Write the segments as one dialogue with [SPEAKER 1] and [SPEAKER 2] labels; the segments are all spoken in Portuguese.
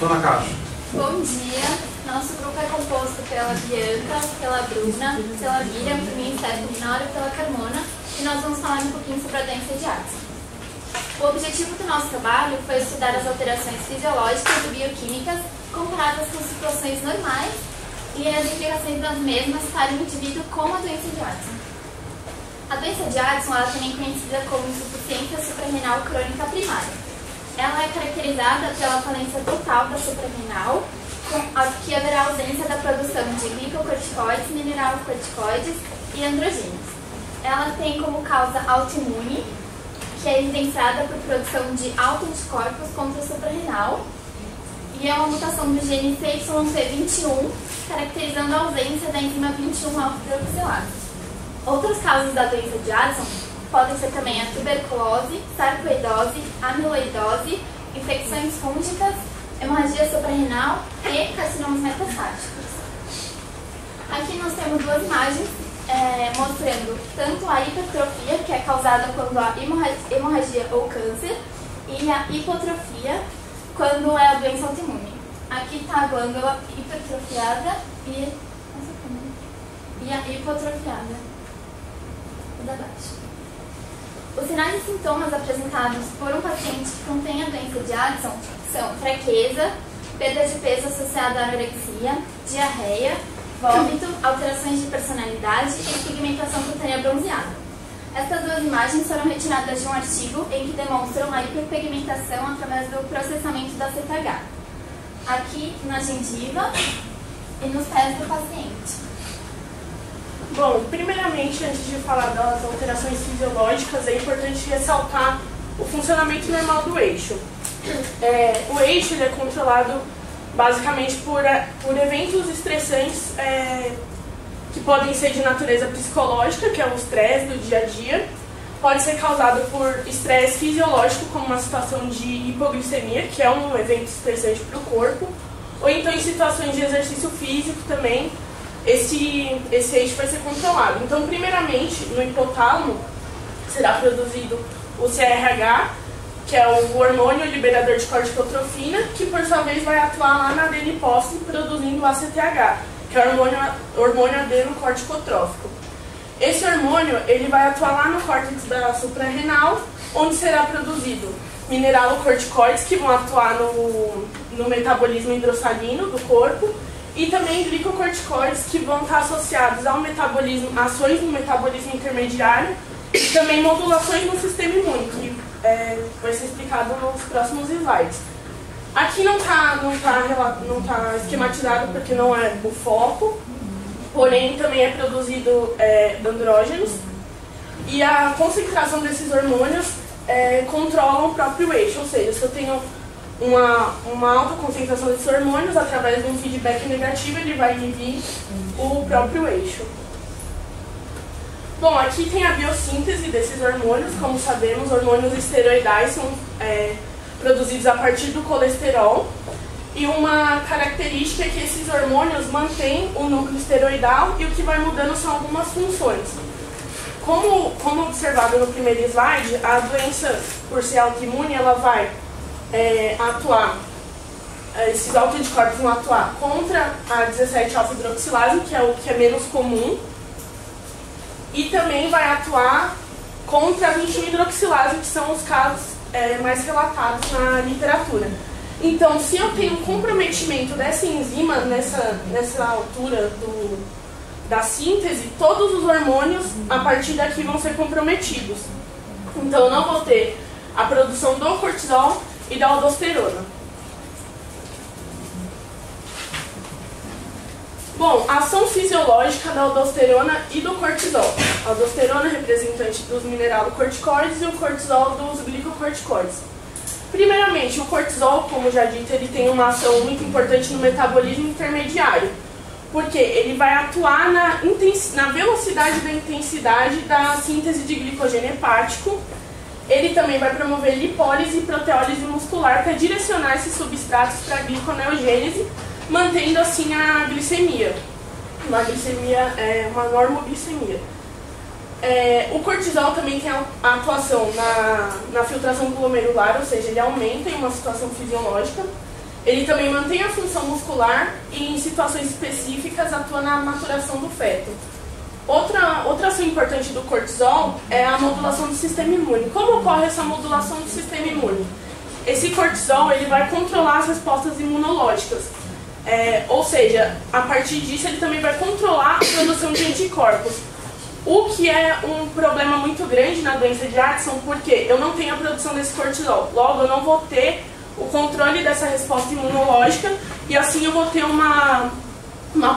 [SPEAKER 1] Dona Caixa.
[SPEAKER 2] Bom dia. Nosso grupo é composto pela Bianca, pela Bruna, pela Miriam, por mim, Stephanie, Nora e pela Carmona, e nós vamos falar um pouquinho sobre a doença de Addison. O objetivo do nosso trabalho foi estudar as alterações fisiológicas e bioquímicas comparadas com situações normais e as implicações das mesmas para o indivíduo com a doença de Addison. A doença de Addison ela é também conhecida como insuficiência suprarrenal crônica primária. Ela é caracterizada pela falência total da suprarrenal, que haverá ausência da produção de glicocorticoides, mineralocorticoides e androgênios. Ela tem como causa autoimune, que é evidenciada por produção de autoanticorpos contra a suprarrenal, e é uma mutação do gene CYP21, caracterizando a ausência da enzima 21-alfa-hidroxilase. Outras causas da doença de Addison podem ser também a tuberculose, sarcoidose, amiloidose, infecções fúngicas, hemorragia suprarrenal e carcinomas metastáticos. Aqui nós temos duas imagens mostrando tanto a hipertrofia, que é causada quando há hemorragia ou câncer, e a hipotrofia, quando é a doença autoimune. Aqui está a glândula hipertrofiada e a hipotrofiada. Da baixo. Os sinais e sintomas apresentados por um paciente que contém a doença de Addison são fraqueza, perda de peso associada à anorexia, diarreia, vômito, alterações de personalidade e pigmentação cutânea bronzeada. Estas duas imagens foram retiradas de um artigo em que demonstram a hiperpigmentação através do processamento da CTH, aqui na gengiva e nos pés do paciente.
[SPEAKER 3] Bom, primeiramente, antes de falar das alterações fisiológicas, é importante ressaltar o funcionamento normal do eixo. O eixo ele é controlado basicamente por eventos estressantes que podem ser de natureza psicológica, que é o estresse do dia a dia. Pode ser causado por estresse fisiológico, como uma situação de hipoglicemia, que é um evento estressante para o corpo, ou então em situações de exercício físico também. Esse eixo vai ser controlado. Então, primeiramente, no hipotálamo será produzido o CRH, que é o hormônio liberador de corticotrofina, que por sua vez vai atuar lá na adeniposse produzindo o ACTH, que é o hormônio adenocorticotrófico. Esse hormônio ele vai atuar lá no córtex da suprarrenal, onde será produzido mineralocorticoides, que vão atuar no metabolismo hidrossalino do corpo, e também glicocorticoides, que vão estar associados ao metabolismo, ações no metabolismo intermediário e também modulações no sistema imune, que vai ser explicado nos próximos slides. Aqui não tá esquematizado porque não é o foco, porém também é produzido andrógenos, e a concentração desses hormônios controlam o próprio eixo, ou seja, se eu tenho uma alta concentração desses hormônios, através de um feedback negativo, ele vai inibir o próprio eixo. Bom, aqui tem a biossíntese desses hormônios. Como sabemos, hormônios esteroidais são produzidos a partir do colesterol. E uma característica é que esses hormônios mantêm o núcleo esteroidal, e o que vai mudando são algumas funções. Como observado no primeiro slide, a doença, por ser autoimune, ela vai atuar, esses autoanticorpos vão atuar contra a 17-alfa-hidroxilase, que é o que é menos comum, e também vai atuar contra a 21-hidroxilase, que são os casos mais relatados na literatura. Então, se eu tenho um comprometimento dessa enzima nessa altura da síntese, todos os hormônios a partir daqui vão ser comprometidos. Então, eu não vou ter a produção do cortisol e da aldosterona. Bom, a ação fisiológica da aldosterona e do cortisol. A aldosterona é representante dos mineralocorticoides e o cortisol dos glicocorticoides. Primeiramente, o cortisol, como já dito, ele tem uma ação muito importante no metabolismo intermediário, porque ele vai atuar na velocidade da intensidade da síntese de glicogênio hepático. Ele também vai promover lipólise e proteólise muscular para direcionar esses substratos para a gliconeogênese, mantendo assim a glicemia. Uma glicemia uma normoglicemia. O cortisol também tem a atuação na filtração glomerular, ou seja, ele aumenta em uma situação fisiológica. Ele também mantém a função muscular e, em situações específicas, atua na maturação do feto. Outra ação importante do cortisol é a modulação do sistema imune. Como ocorre essa modulação do sistema imune? Esse cortisol ele vai controlar as respostas imunológicas. Ou seja, a partir disso ele também vai controlar a produção de anticorpos. O que é um problema muito grande na doença de Addison, porque eu não tenho a produção desse cortisol. Logo, eu não vou ter o controle dessa resposta imunológica e assim eu vou ter uma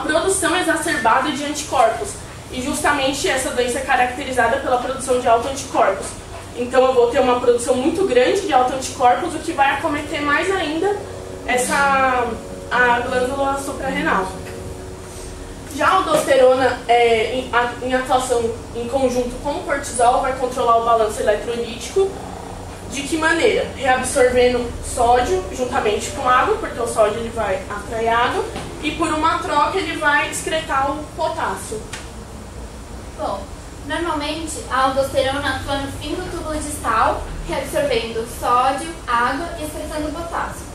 [SPEAKER 3] produção exacerbada de anticorpos. E justamente essa doença é caracterizada pela produção de autoanticorpos. Então eu vou ter uma produção muito grande de autoanticorpos, o que vai acometer mais ainda a glândula suprarrenal. Já a aldosterona, em atuação em conjunto com o cortisol, vai controlar o balanço eletrolítico. De que maneira? Reabsorvendo sódio juntamente com água, porque o sódio ele vai atrair água, e por uma troca ele vai excretar o potássio.
[SPEAKER 2] Bom, normalmente a aldosterona atua no fim do túbulo distal, reabsorvendo sódio, água e excretando potássio,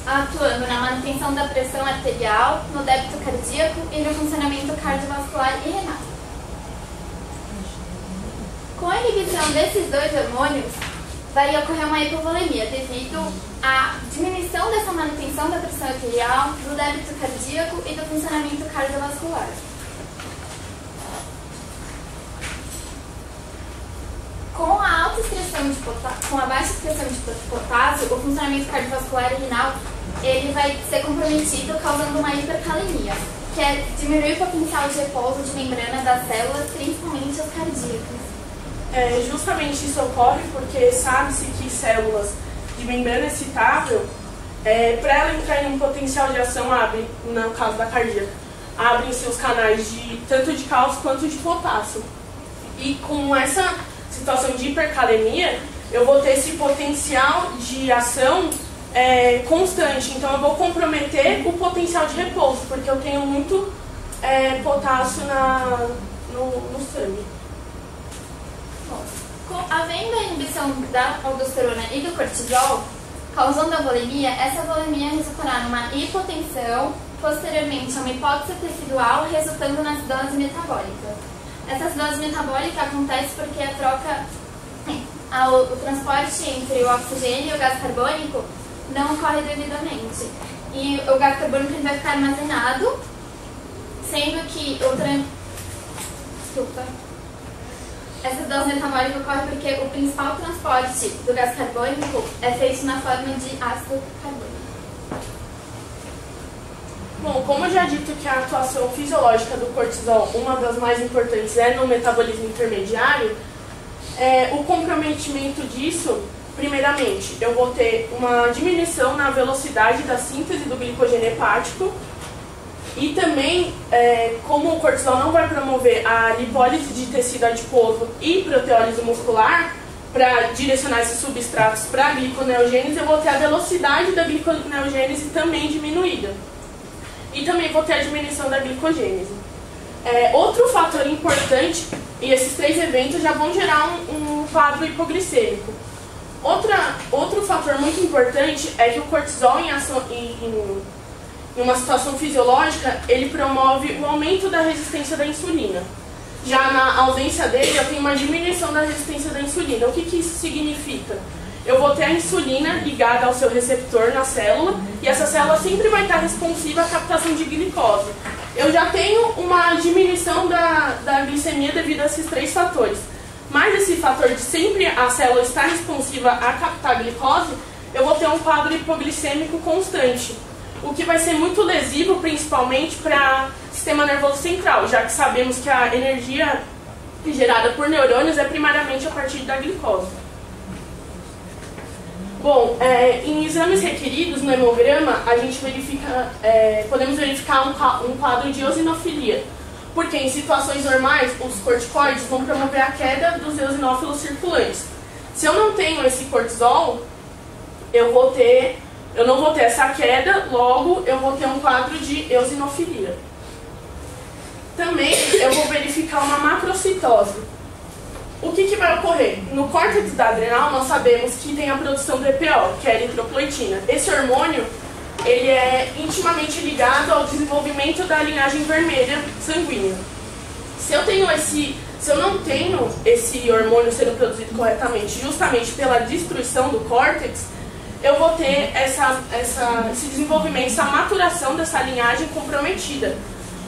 [SPEAKER 2] atuando na manutenção da pressão arterial, no débito cardíaco e no funcionamento cardiovascular e renal. Com a inibição desses dois hormônios, vai ocorrer uma hipovolemia devido à diminuição dessa manutenção da pressão arterial, do débito cardíaco e do funcionamento cardiovascular. Com a baixa excreção de potássio, o funcionamento cardiovascular e renal ele vai ser comprometido, causando uma hipercalemia, que é diminuir o potencial de repouso de membrana das células, principalmente as cardíacas.
[SPEAKER 3] Justamente isso ocorre porque sabe-se que células de membrana excitável, para ela entrar em um potencial de ação, no caso da cardíaca, abrem-se os canais tanto de cálcio quanto de potássio. E com essa situação de hipercalemia, eu vou ter esse potencial de ação constante. Então eu vou comprometer o potencial de repouso, porque eu tenho muito potássio no sangue.
[SPEAKER 2] Havendo a inibição da aldosterona e do cortisol, causando a volemia, essa volemia resultará numa hipotensão, posteriormente a uma hipóxia tecidual, resultando na acidose metabólica. Essa acidose metabólica acontece porque o transporte entre o oxigênio e o gás carbônico não ocorre devidamente. E o gás carbônico ele vai ficar armazenado, sendo que essa acidose metabólica ocorre porque o principal transporte do gás carbônico é feito na forma de ácido carbônico.
[SPEAKER 3] Bom, como eu já dito que a atuação fisiológica do cortisol, uma das mais importantes, é no metabolismo intermediário, o comprometimento disso, primeiramente, eu vou ter uma diminuição na velocidade da síntese do glicogênio hepático. E também, como o cortisol não vai promover a lipólise de tecido adiposo e proteólise muscular, para direcionar esses substratos para a gliconeogênese, eu vou ter a velocidade da gliconeogênese também diminuída. E também vou ter a diminuição da glicogênese. Outro fator importante, e esses três eventos já vão gerar um quadro hipoglicêmico. Outro fator muito importante é que o cortisol em uma situação fisiológica, ele promove o aumento da resistência da insulina. Já na ausência dele, eu tenho uma diminuição da resistência da insulina. O que isso significa? Eu vou ter a insulina ligada ao seu receptor na célula, e essa célula sempre vai estar responsiva à captação de glicose. Eu já tenho uma diminuição da glicemia devido a esses três fatores. Mas esse fator de sempre a célula estar responsiva a captar glicose, eu vou ter um quadro hipoglicêmico constante, o que vai ser muito lesivo, principalmente para o sistema nervoso central, já que sabemos que a energia gerada por neurônios é primariamente a partir da glicose. Bom, em exames requeridos no hemograma, a gente podemos verificar um quadro de eosinofilia, porque em situações normais, os corticoides vão promover a queda dos eosinófilos circulantes. Se eu não tenho esse cortisol, eu não vou ter essa queda, logo eu vou ter um quadro de eosinofilia. Também eu vou verificar uma macrocitose. O que vai ocorrer? No córtex da adrenal, nós sabemos que tem a produção do EPO, que é a eritropoetina. Esse hormônio ele é intimamente ligado ao desenvolvimento da linhagem vermelha sanguínea. Se eu não tenho esse hormônio sendo produzido corretamente, justamente pela destruição do córtex, eu vou ter esse desenvolvimento, essa maturação dessa linhagem comprometida.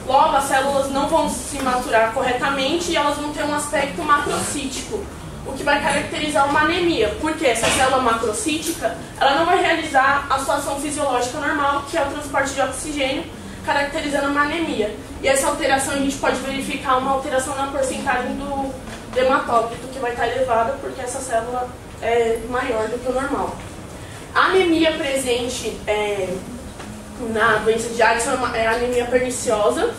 [SPEAKER 3] Logo, as células não vão se maturar corretamente e elas vão ter um aspecto macrocítico, o que vai caracterizar uma anemia, porque essa célula macrocítica ela não vai realizar a sua ação fisiológica normal, que é o transporte de oxigênio, caracterizando uma anemia. E essa alteração a gente pode verificar uma alteração na porcentagem do hematócrito, que vai estar elevada porque essa célula é maior do que o normal. A anemia presente na doença de Addison é a anemia perniciosa,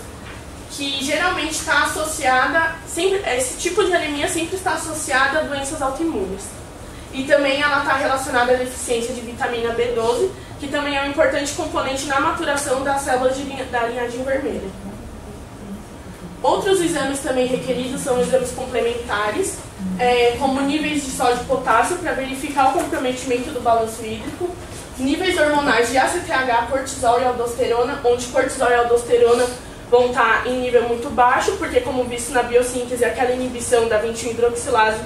[SPEAKER 3] que geralmente está associada, esse tipo de anemia sempre está associada a doenças autoimunes. E também ela está relacionada à deficiência de vitamina B12, que também é um importante componente na maturação das células da linhagem vermelha. Outros exames também requeridos são exames complementares, como níveis de sódio e potássio para verificar o comprometimento do balanço hídrico, níveis hormonais de ACTH, cortisol e aldosterona, onde cortisol e aldosterona vão estar em nível muito baixo, porque como visto na biossíntese, aquela inibição da 21-hidroxilase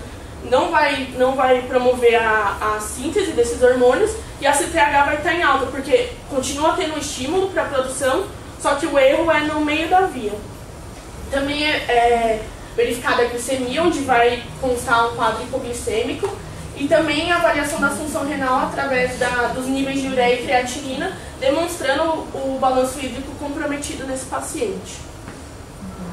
[SPEAKER 3] não vai promover a síntese desses hormônios, e a ACTH vai estar em alta, porque continua tendo um estímulo para a produção, só que o erro é no meio da via. Também é verificada a glicemia, onde vai constar um quadro hipoglicêmico, e também a avaliação da função renal através dos níveis de ureia e creatinina, demonstrando o balanço hídrico comprometido nesse paciente.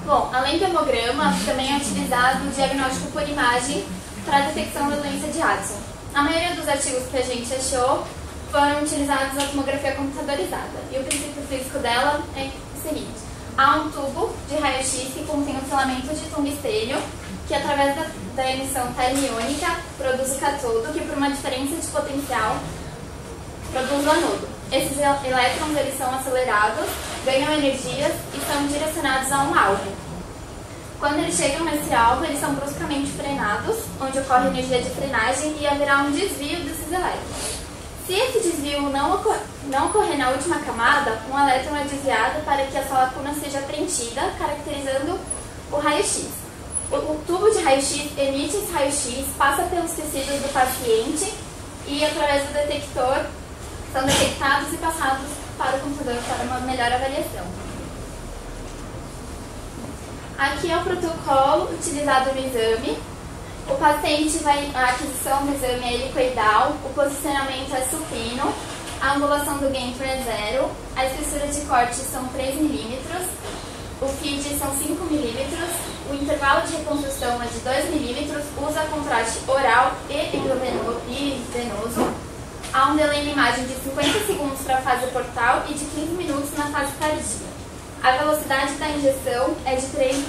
[SPEAKER 2] Bom, além do hemograma, também é utilizado o diagnóstico por imagem para a detecção da doença de Addison. A maioria dos artigos que a gente achou foram utilizados na tomografia computadorizada, e o princípio físico dela é o seguinte: há um tubo de raio-x que contém um filamento de tungstênio, que através da emissão termiônica produz o catodo, que por uma diferença de potencial produz o anodo. Esses elétrons eles são acelerados, ganham energias e são direcionados a um alvo. Quando eles chegam nesse alvo, eles são bruscamente frenados, onde ocorre energia de frenagem e haverá um desvio desses elétrons. Se esse desvio não ocorrer na última camada, um elétron é desviado para que essa lacuna seja preenchida, caracterizando o raio-x. O tubo de raio-x emite esse raio-x, passa pelos tecidos do paciente e, através do detector, são detectados e passados para o computador para uma melhor avaliação. Aqui é o protocolo utilizado no exame. O paciente a aquisição do exame é helicoidal, o posicionamento é supino, a angulação do Gantry é 0, a espessura de corte são 3 mm, o feed são 5 mm, o intervalo de reconstrução é de 2 mm, usa contraste oral e venoso. Há um delay na imagem de 50 segundos para a fase portal e de 15 minutos na fase tardia. A velocidade da injeção é de 3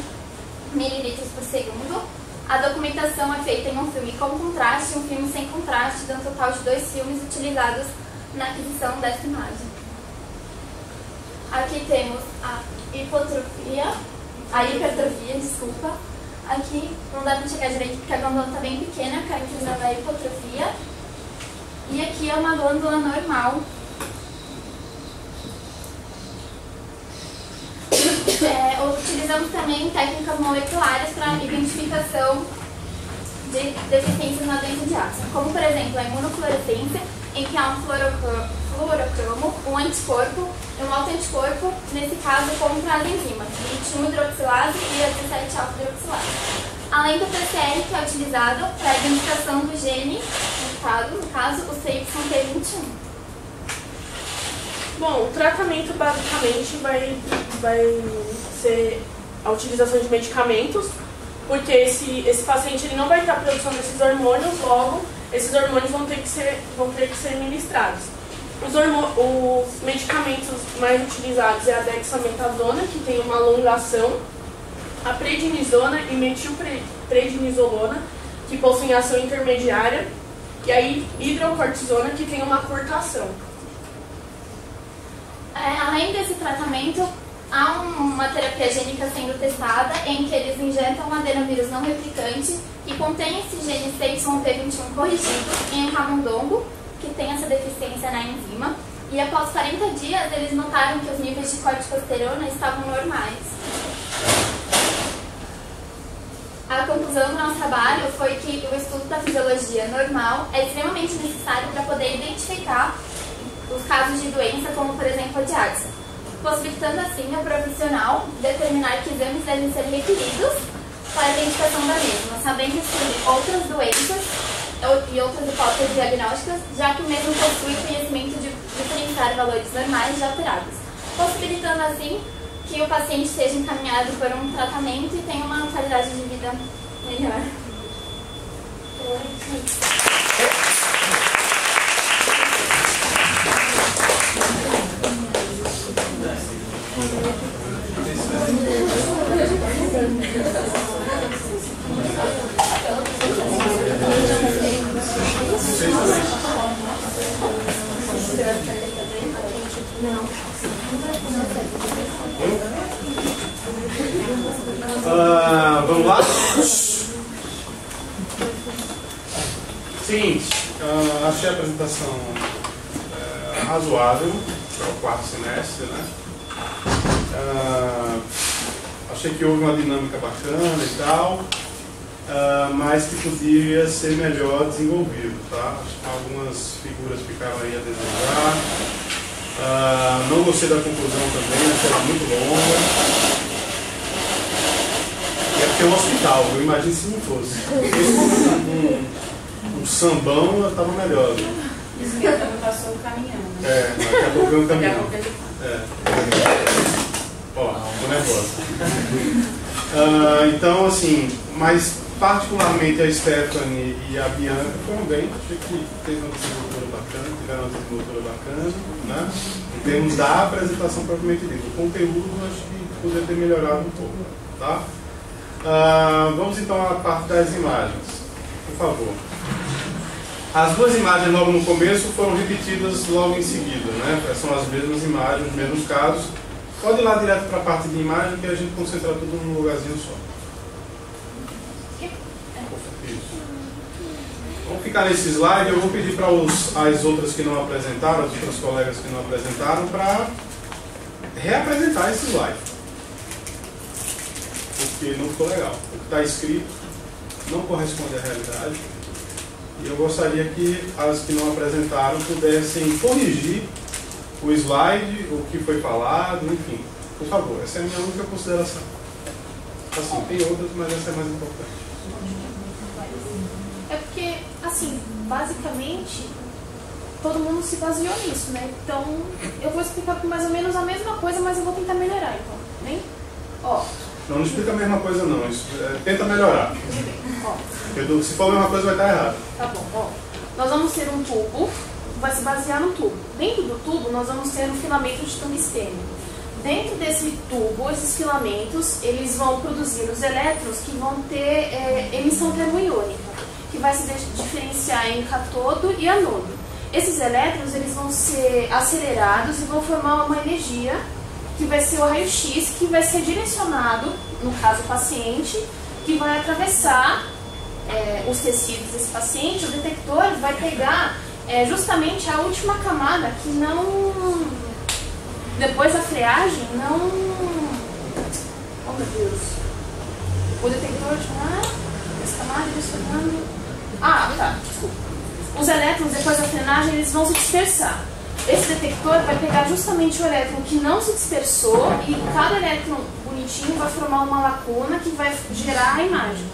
[SPEAKER 2] ml por segundo. A documentação é feita em um filme com contraste e um filme sem contraste, dando um total de 2 filmes utilizados na aquisição dessa imagem. Aqui temos a hipertrofia, desculpa. Aqui não dá para chegar direito porque a glândula está bem pequena, caracterizando a hipotrofia. E aqui é uma glândula normal. Utilizamos também técnicas moleculares para identificação de deficiências na doença de Addison, como por exemplo a imunofluorescência, em que há um fluorocromo, um anticorpo e um autoanticorpo, nesse caso contra as enzimas 21-hidroxilase e a 17-alfa-hidroxilase. Além do PCR, que é utilizado para a identificação do gene, no caso o CYP21.
[SPEAKER 3] Bom, o tratamento basicamente vai ser a utilização de medicamentos, porque esse paciente ele não vai ter a produção desses hormônios, logo esses hormônios vão ter que ser ministrados. Os medicamentos mais utilizados é a dexametasona, que tem uma alongação, a prednisona e metilprednisolona, que possuem ação intermediária, e a hidrocortisona, que tem uma curtação.
[SPEAKER 2] Além desse tratamento, há uma terapia gênica sendo testada em que eles injetam um adenovírus não replicante que contém esse gene CYP21 corrigido em um camundongo que tem essa deficiência na enzima, e após 40 dias eles notaram que os níveis de corticosterona estavam normais. A conclusão do nosso trabalho foi que o estudo da fisiologia normal é extremamente necessário para poder identificar os casos de doença, como por exemplo a de Addison, possibilitando assim ao profissional determinar que exames devem ser requeridos para a identificação da mesma, sabendo sobre outras doenças e outras hipóteses diagnósticas, já que o mesmo possui conhecimento de diferenciar valores normais de alterados, possibilitando assim que o paciente seja encaminhado por um tratamento e tenha uma qualidade de vida melhor.
[SPEAKER 1] Vamos lá? Seguinte, achei a apresentação razoável para o quarto semestre, né? Achei que houve uma dinâmica bacana e tal, mas que podia ser melhor desenvolvido, tá? Acho que algumas figuras ficaram aí a desejar. Não gostei da conclusão também, achei ela muito longa. É porque é um hospital, eu imagino se não fosse. Um sambão, eu estava melhor.
[SPEAKER 4] Isso que também passou caminhando.
[SPEAKER 1] Daqui a pouco eu caminhando. Ó, tô nervosa. Então, assim, mas particularmente a Stephanie e a Bianca foram bem. Achei que teve uma desenvoltura bacana, tiveram uma desenvoltura bacana, né? Em termos da apresentação propriamente dita. O conteúdo, acho que poderia ter melhorado um pouco, tá? Vamos então à parte das imagens, por favor. As duas imagens logo no começo foram repetidas logo em seguida, né? São as mesmas imagens, os mesmos casos. Pode ir lá direto para a parte de imagem que a gente concentra tudo num lugarzinho só. Isso. Vamos ficar nesse slide. Eu vou pedir para as outras que não apresentaram, as outras colegas que não apresentaram, para reapresentar esse slide. Porque não ficou legal. O que está escrito não corresponde à realidade. E eu gostaria que as que não apresentaram pudessem corrigir o slide, o que foi falado, enfim. Por favor, essa é a minha única consideração. Assim, tem outras, mas essa é mais importante.
[SPEAKER 5] É porque, assim, basicamente, todo mundo se baseou nisso, né? Então, eu vou explicar mais ou menos a mesma coisa, mas eu vou tentar melhorar, então, né? Ó.
[SPEAKER 1] Não explica a mesma coisa, não. Isso, tenta melhorar. Ó. Se for a mesma coisa, vai estar errado.
[SPEAKER 5] Tá bom, ó. Nós vamos ter um tubo, vai se basear no tubo. Dentro do tubo, nós vamos ter um filamento de tungstênio. Dentro desse tubo, esses filamentos, eles vão produzir os elétrons que vão ter emissão termoiônica, que vai se diferenciar em cátodo e anodo. Esses elétrons, eles vão ser acelerados e vão formar uma energia, que vai ser o raio-x, que vai ser direcionado, no caso o paciente, que vai atravessar os tecidos desse paciente. O detector vai pegar justamente a última camada que não, depois da freagem, não, oh meu Deus, o detector essa camada direcionando, tá, desculpa. Os elétrons depois da frenagem, eles vão se dispersar. Esse detector vai pegar justamente o elétron que não se dispersou e cada elétron bonitinho vai formar uma lacuna que vai gerar a imagem.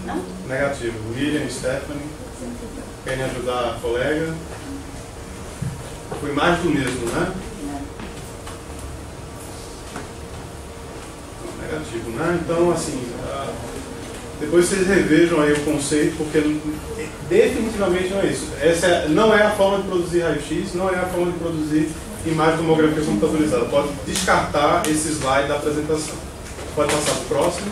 [SPEAKER 5] Não?
[SPEAKER 1] Negativo. William, Stephanie, querem ajudar a colega? Foi mais do mesmo, né? Negativo, né? Então, assim, Depois vocês revejam aí o conceito, porque definitivamente não é isso. Essa não é a forma de produzir raio-x, não é a forma de produzir imagem de tomografia computadorizada. Pode descartar esse slide da apresentação. Pode passar para o próximo.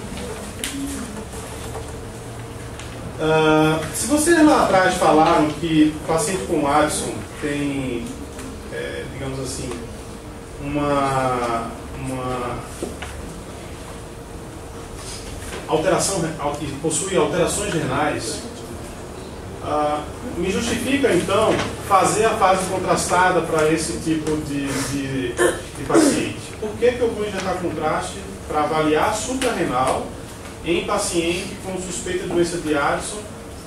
[SPEAKER 1] Se vocês lá atrás falaram que o paciente com Addison tem, digamos assim, uma alteração, que possui alterações renais, me justifica então fazer a fase contrastada para esse tipo de paciente. Por que eu vou injetar contraste para avaliar suprarrenal em paciente com suspeita de doença de Addison,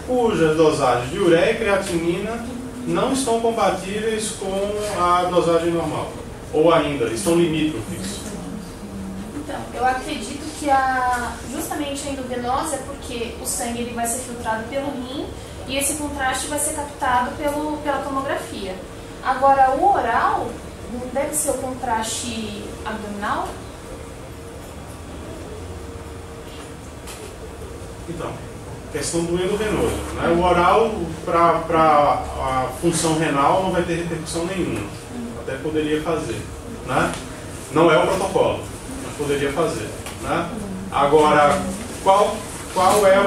[SPEAKER 1] cujas dosagens de ureia e creatinina não estão compatíveis com a dosagem normal? Ou ainda, estão limítrofes?
[SPEAKER 5] Então, eu acredito que justamente a endovenosa é porque o sangue ele vai ser filtrado pelo rim e esse contraste vai ser captado pela tomografia. Agora, o oral não deve ser o contraste abdominal?
[SPEAKER 1] Então, questão do endovenoso, né? O oral, para a função renal, não vai ter repercussão nenhuma. Até poderia fazer, né? Não é o protocolo, mas poderia fazer, né? Agora, qual é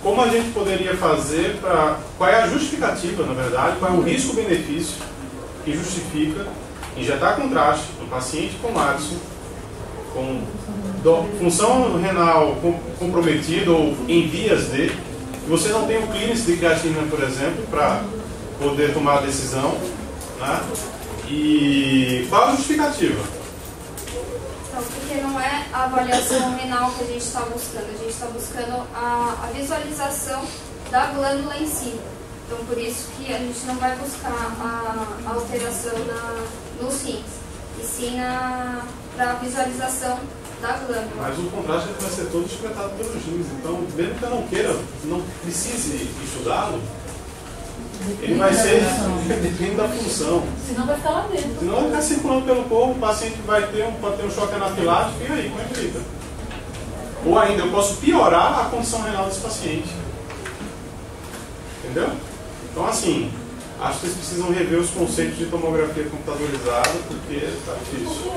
[SPEAKER 1] como a gente poderia fazer qual é a justificativa, na verdade, qual é o risco-benefício que justifica injetar contraste no paciente com Addison, com função renal comprometida ou em vias de, você não tem o clearance de creatinina, por exemplo, para poder tomar a decisão, né? E qual a justificativa?
[SPEAKER 2] Então, porque não é a avaliação renal que a gente está buscando, a gente está buscando a visualização da glândula em si. Então, por isso que a gente não vai buscar a alteração nos rins, e sim para a visualização da glândula. Mas
[SPEAKER 1] o contraste vai ser todo excretado pelos rins, então, mesmo que eu não queira, não precise estudá-lo, ele vai ser dependendo da função.
[SPEAKER 4] Senão vai ficar lá dentro.
[SPEAKER 1] Senão vai ficar circulando pelo corpo, o paciente pode ter um choque anafilático, e aí, como é que fica? Ou ainda, eu posso piorar a condição renal desse paciente. Entendeu? Então, assim, acho que vocês precisam rever os conceitos de tomografia computadorizada, porque está difícil.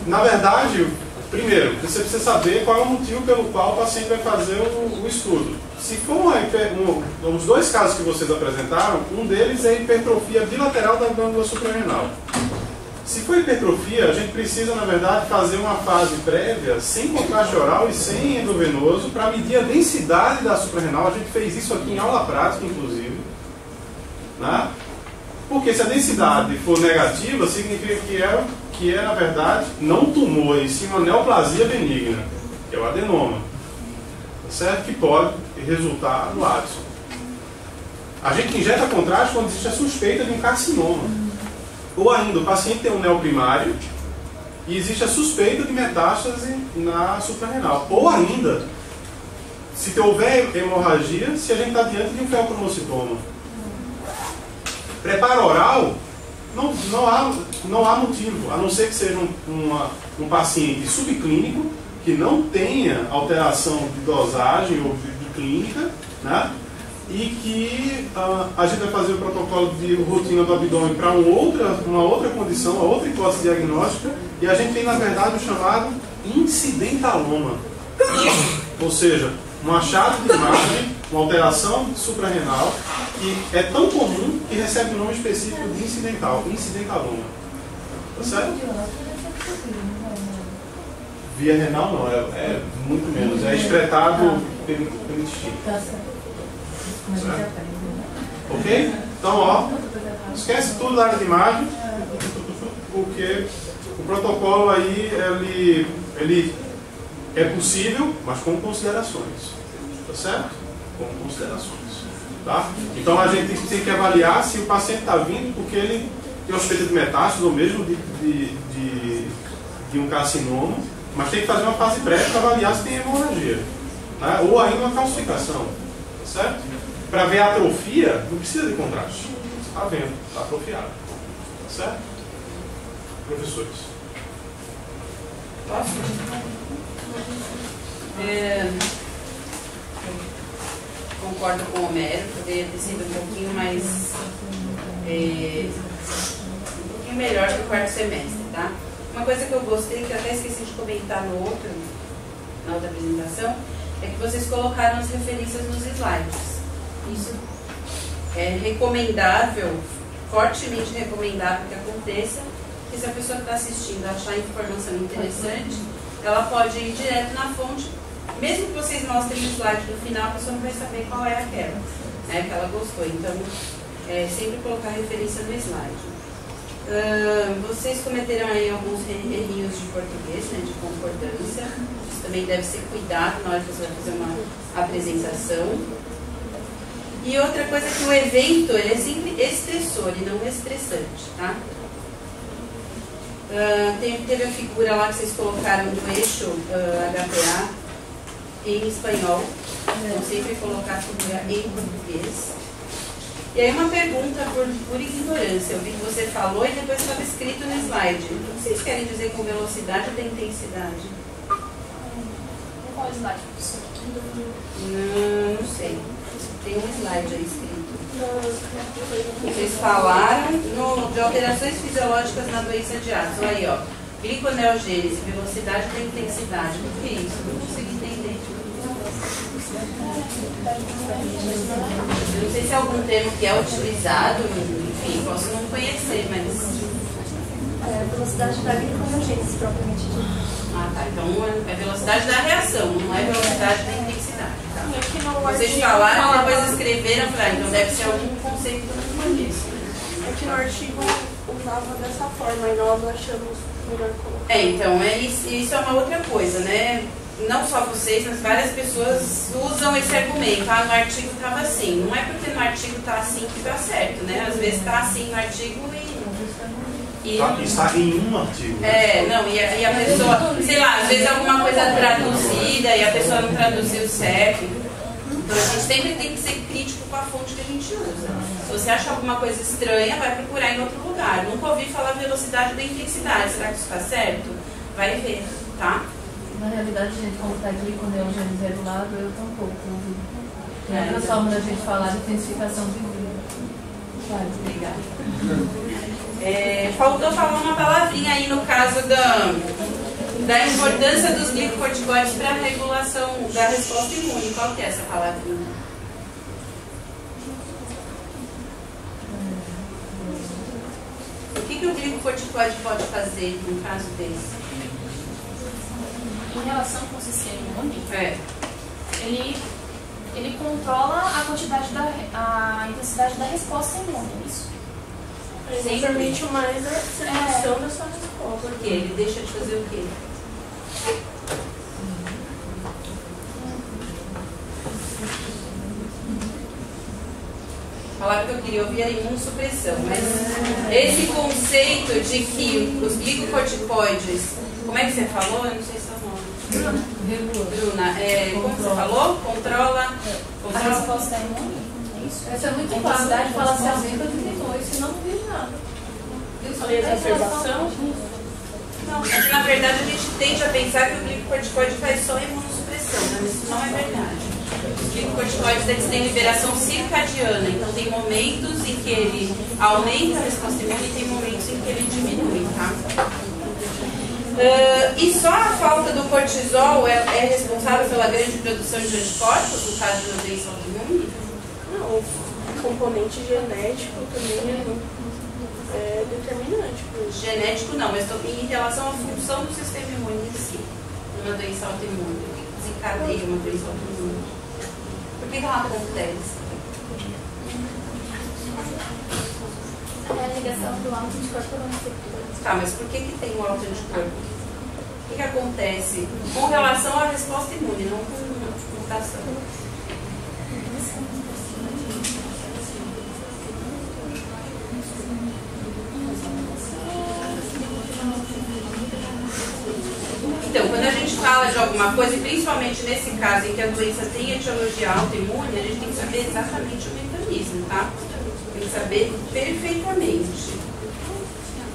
[SPEAKER 1] Na verdade, primeiro, você precisa saber qual é o motivo pelo qual o paciente vai fazer o estudo. Se for os dois casos que vocês apresentaram, um deles é a hipertrofia bilateral da glândula suprarrenal. Se for hipertrofia, a gente precisa, na verdade, fazer uma fase prévia, sem contraste oral e sem endovenoso, para medir a densidade da suprarrenal. A gente fez isso aqui em aula prática, inclusive. Né? Porque se a densidade for negativa, significa que é, na verdade, não tumor, e sim uma neoplasia benigna, que é o adenoma. Certo? Que pode resultar no Addison. A gente injeta contraste quando existe a suspeita de um carcinoma. Ou ainda, o paciente tem um neoprimário e existe a suspeita de metástase na suprarrenal. Ou ainda, se houver hemorragia, se a gente está diante de um feocromocitoma. Preparo oral, não há motivo, a não ser que seja um paciente subclínico, que não tenha alteração de dosagem ou de clínica, né? E que a gente vai fazer o protocolo de rotina do abdômen para uma outra condição, uma outra hipótese diagnóstica, e a gente tem, na verdade, o chamado incidentaloma. Ou seja, um achado de imagem, uma alteração suprarrenal, que é tão comum que recebe o nome específico de incidentaloma. Tá certo? Via renal não, é muito menos, é excretado pelo intestino. Certo? Ok? Então, ó, esquece tudo da área de imagem, porque o protocolo aí, ele é possível, mas com considerações. Tá certo? Com considerações. Tá? Então, a gente tem que avaliar se o paciente está vindo porque ele tem uma suspeita de metástase ou mesmo de um carcinoma, mas tem que fazer uma fase prévia para avaliar se tem hemorragia, né? Ou ainda uma calcificação. Tá certo? Para ver a atrofia, não precisa de contraste. Você está vendo, está atrofiado. Tá certo? Professores.
[SPEAKER 4] Concordo com o Homero, poderia ter sido um pouquinho mais um pouquinho melhor que o quarto semestre, tá? Uma coisa que eu gostei, que eu até esqueci de comentar na outra apresentação, é que vocês colocaram as referências nos slides. Isso é recomendável, fortemente recomendável que aconteça, que se a pessoa que está assistindo achar a informação interessante, ela pode ir direto na fonte. Mesmo que vocês mostrem o slide no final, a pessoa não vai saber qual é aquela, né, que ela gostou. Então, sempre colocar referência no slide. Vocês cometeram aí alguns errinhos de português, né, de concordância. Isso também deve ser cuidado na hora que você vai fazer uma apresentação. E outra coisa é que o evento ele é sempre estressor e não estressante, tá? Teve a figura lá que vocês colocaram do eixo HPA em espanhol, então sempre colocar a figura em português. E aí uma pergunta por ignorância, eu vi que você falou e depois estava escrito no slide. O que vocês querem dizer com velocidade ou intensidade?
[SPEAKER 2] Qual slide, professor?
[SPEAKER 4] Não sei, tem um slide aí escrito. Vocês falaram de alterações fisiológicas na doença de Addison, aí ó, gliconeogênese, velocidade da intensidade. O que é isso? Não consigo entender. Eu não sei se é algum termo que é utilizado, enfim, posso não conhecer, mas...
[SPEAKER 2] Velocidade da gliconeogênese, propriamente dita.
[SPEAKER 4] Ah, tá. Então é velocidade da reação, não é velocidade da intensidade. Tá? Vocês falaram e depois escreveram, então deve ser algum conceito que eu não conheço.
[SPEAKER 3] É que no artigo usava dessa forma e nós achamos melhor colocar.
[SPEAKER 4] Então, isso é uma outra coisa, né? Não só vocês, mas várias pessoas usam esse argumento. Ah, no artigo estava assim. Não é porque no artigo está assim que está certo, né? Às vezes está assim no artigo e
[SPEAKER 1] está em um artigo.
[SPEAKER 4] Não, e a pessoa, sei lá, às vezes alguma coisa traduzida e a pessoa não traduziu certo. Então a gente sempre tem que ser crítico com a fonte que a gente usa. Se você acha alguma coisa estranha, vai procurar em outro lugar. Nunca ouvi falar velocidade da intensidade. Será que isso está certo? Vai ver, tá?
[SPEAKER 6] Na realidade, gente, como está gliconeogênese regulado, eu tampouco ouvi. Tem outra forma da gente falar de intensificação de vida. Vai, obrigada.
[SPEAKER 4] Faltou falar uma palavrinha aí no caso da importância dos glicocorticoides para a regulação da resposta imune. Qual que é essa palavrinha? O que o glicocorticoide pode fazer num caso desse?
[SPEAKER 5] Em relação com o sistema imune, ele controla a quantidade a intensidade da resposta imune, isso?
[SPEAKER 3] Ele permite mais a secreção dessa resposta.
[SPEAKER 4] Por quê? Ele deixa de fazer o quê? A palavra que eu queria ouvir era imunossupressão, mas esse conceito de que os glicocorticoides, como é que você falou? Eu não sei se é o nome. Bruna, como você falou? Controla
[SPEAKER 5] A resposta imune? Isso.
[SPEAKER 6] Essa é muito fácil, né? Fala se aumenta ou diminui, senão não diz nada.
[SPEAKER 3] Falei de observação?
[SPEAKER 4] Não, é que na verdade a gente tende a pensar que o glicocorticoide faz só imunossupressão, mas isso não é verdade. Os glicocorticoides eles têm liberação circadiana, então tem momentos em que ele aumenta a resposta imune e tem momentos em que ele diminui, tá? E só a falta do cortisol é responsável pela grande produção de anticorpos no caso da doença autoimune?
[SPEAKER 3] Não, o componente genético também é determinante.
[SPEAKER 4] Genético não, mas em relação à função do sistema imune em si, numa doença autoimune, o que desencadeia uma doença autoimune? Por que ela acontece?
[SPEAKER 2] É a ligação do autoanticorpo com o receptor.
[SPEAKER 4] Tá, mas por que tem o autoanticorpo? O que acontece com relação à resposta imune, não com mutação? Então, quando a gente fala de alguma coisa, e principalmente nesse caso em que a doença tem etiologia autoimune, a gente tem que saber exatamente o mecanismo, tá? Tem que saber perfeitamente.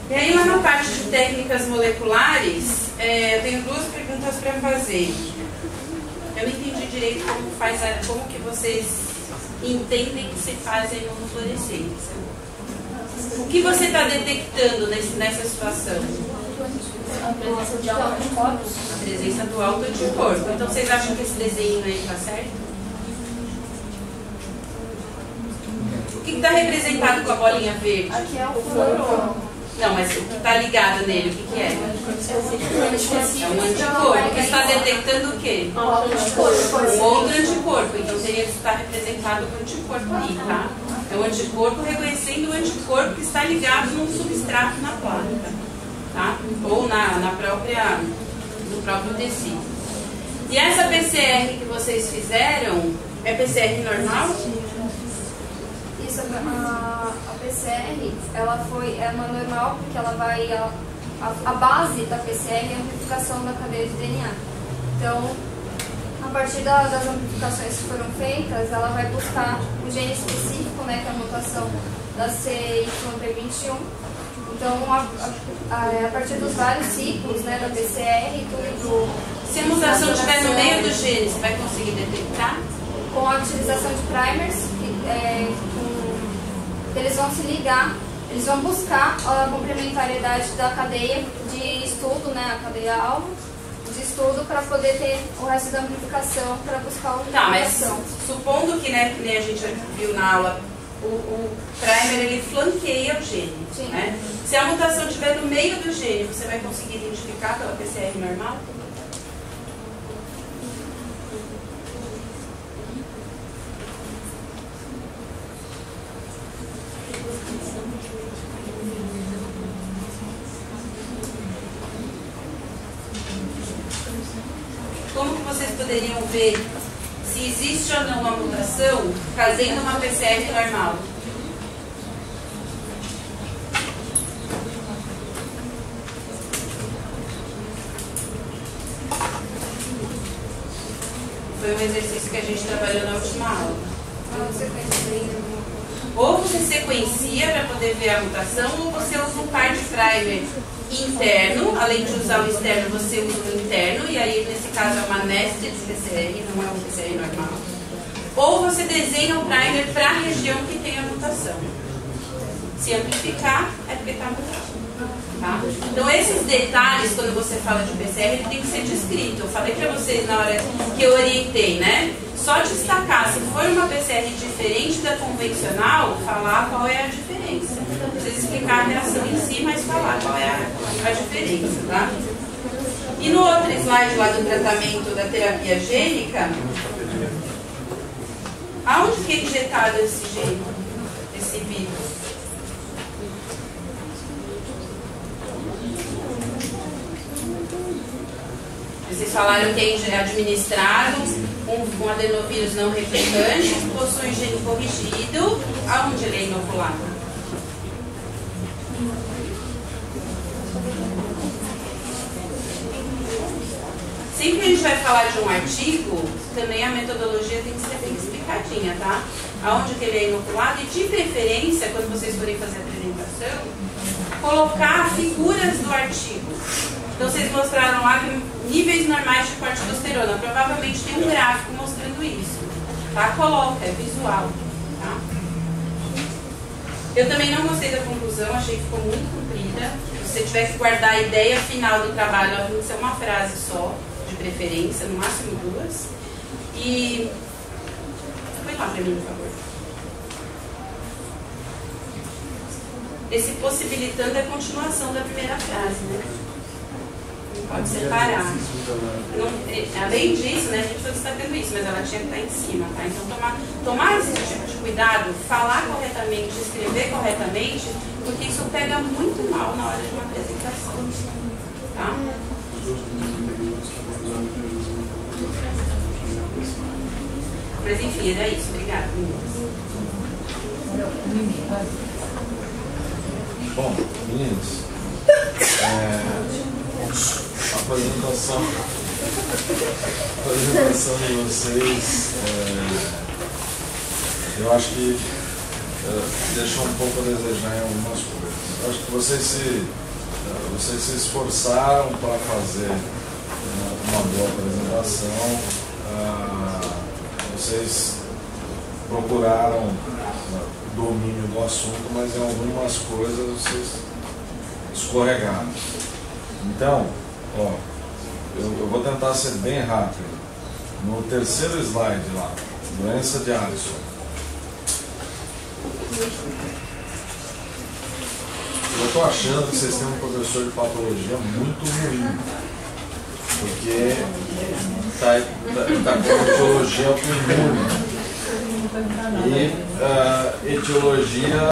[SPEAKER 4] E aí, lá na parte de técnicas moleculares, eu tenho duas perguntas para fazer. Eu não entendi direito como que vocês entendem que se fazem no fluorescência. O que você está detectando nessa situação?
[SPEAKER 5] A presença de autoanticorpos.
[SPEAKER 4] A presença do autoanticorpo. Então vocês acham que esse desenho aí está certo? O que está representado com a bolinha verde?
[SPEAKER 5] Aqui é o fluoro.
[SPEAKER 4] Não, mas o que está ligado nele, o que é? É um anticorpo. Que está detectando o quê? Um outro anticorpo. Então teria que estar representado com o anticorpo aí, tá? É um anticorpo reconhecendo o anticorpo que está ligado num substrato na placa, tá? Ou no próprio tecido. E essa PCR que vocês fizeram é PCR normal?
[SPEAKER 2] Isso, a PCR, é uma normal porque ela vai, a base da PCR é a amplificação da cadeia de DNA. Então, a partir das amplificações que foram feitas, ela vai buscar um gene específico, né, que é a mutação da CYP21. Então, a partir dos vários ciclos, né, da PCR,
[SPEAKER 4] se a mutação estiver no meio do gene, você vai conseguir detectar?
[SPEAKER 2] Com a utilização de primers, eles vão se ligar, eles vão buscar a complementariedade da cadeia de estudo, né, a cadeia alvo de estudo, para poder ter o resto da amplificação para buscar o
[SPEAKER 4] Tá, mas supondo que, né, que nem a gente viu na aula, o primer ele flanqueia o gene, né? Se a mutação estiver no meio do gene, você vai conseguir identificar pela PCR normal? Como que vocês poderiam ver se existe ou não uma mutação fazendo uma PCR normal? Foi um exercício que a gente trabalhou na última aula. Ou você sequencia para poder ver a mutação, ou você usa um par de primer interno. Além de usar o externo, você usa o interno, e aí nesse caso é uma nested PCR, não é um PCR normal. Ou você desenha o primer para a região que tem a mutação. Se amplificar, é porque está mutado. Tá? Então esses detalhes, quando você fala de PCR, ele tem que ser descrito. Eu falei para vocês na hora que eu orientei, né? Só destacar, se for uma PCR diferente da convencional, falar qual é a diferença. Não precisa explicar a reação em si, mas falar qual é a diferença, tá? E no outro slide lá do tratamento da terapia gênica, aonde que é injetado esse gene, esse vírus? Vocês falaram que é administrado um adenovírus não replicante que possui gene corrigido. Aonde ele é inoculado? Sempre que a gente vai falar de um artigo, também a metodologia tem que ser bem explicadinha, tá? Aonde que ele é inoculado e, de preferência, quando vocês forem fazer a apresentação, colocar figuras do artigo. Então, vocês mostraram lá níveis normais de corticosterona. Provavelmente tem um gráfico mostrando isso. Tá? Coloca, é visual. Tá? Eu também não gostei da conclusão, achei que ficou muito comprida. Se você tiver que guardar a ideia final do trabalho, ela tem que ser uma frase só, de preferência, no máximo 2. E... põe lá pra mim, por favor. Esse possibilitando é a continuação da primeira frase, né? Pode separar. Não, além disso, né, a gente está destacando isso, mas ela tinha que estar em cima, tá? Então tomar esse tipo de cuidado, falar corretamente, escrever corretamente, porque isso pega muito mal na hora de uma apresentação. Tá? Mas enfim, era isso. Obrigada, meninas.
[SPEAKER 7] Bom, meninos, a apresentação de vocês, eu acho que deixou um pouco a desejar em algumas coisas. Eu acho que vocês se esforçaram para fazer uma boa apresentação, vocês procuraram domínio do assunto, mas em algumas coisas vocês escorregaram. Então, ó, eu vou tentar ser bem rápido. No terceiro slide lá, doença de Addison. Eu estou achando que vocês têm um professor de patologia muito ruim, porque está com etiologia autoimune. E etiologia